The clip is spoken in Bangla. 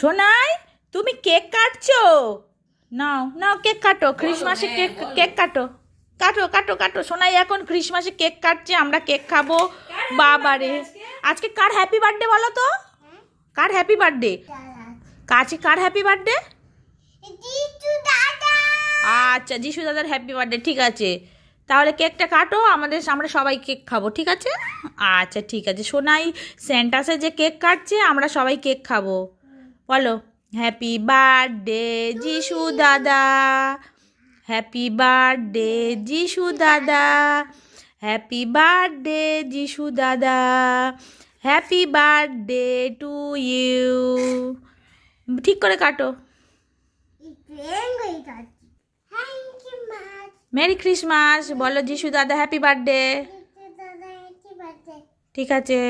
সোনাই তুমি কেক কাটছো? নাও নাও কেক কাটো, ক্রিসমাসে কেক কেক কাটো, কাটো কাটো কাটো। সোনাই এখন ক্রিসমাসে কেক কাটছে, আমরা কেক খাবো। বাবারে, আজকে কার হ্যাপি বার্থডে বলো তো? কার হ্যাপি বার্থডে? কাছে কার হ্যাপি বার্থডে? আচ্ছা, যিশু দাদার হ্যাপি বার্থডে। ঠিক আছে, তাহলে কেকটা কাটো, আমরা সবাই কেক খাবো, ঠিক আছে? আচ্ছা ঠিক আছে। সোনাই সেন্টাসে যে কেক কাটছে, আমরা সবাই কেক খাবো। বলো, হ্যাপি বার্থডে যিশু দাদা, হ্যাপি বার্থডে যিশু দাদা, হ্যাপি বার্থডে যিশু দাদা, হ্যাপি বার্থডে টু ইউ। ঠিক করে কাটো। মেরি ক্রিসমাস বলো, যিশু দাদা হ্যাপি বার্থডে। ঠিক আছে।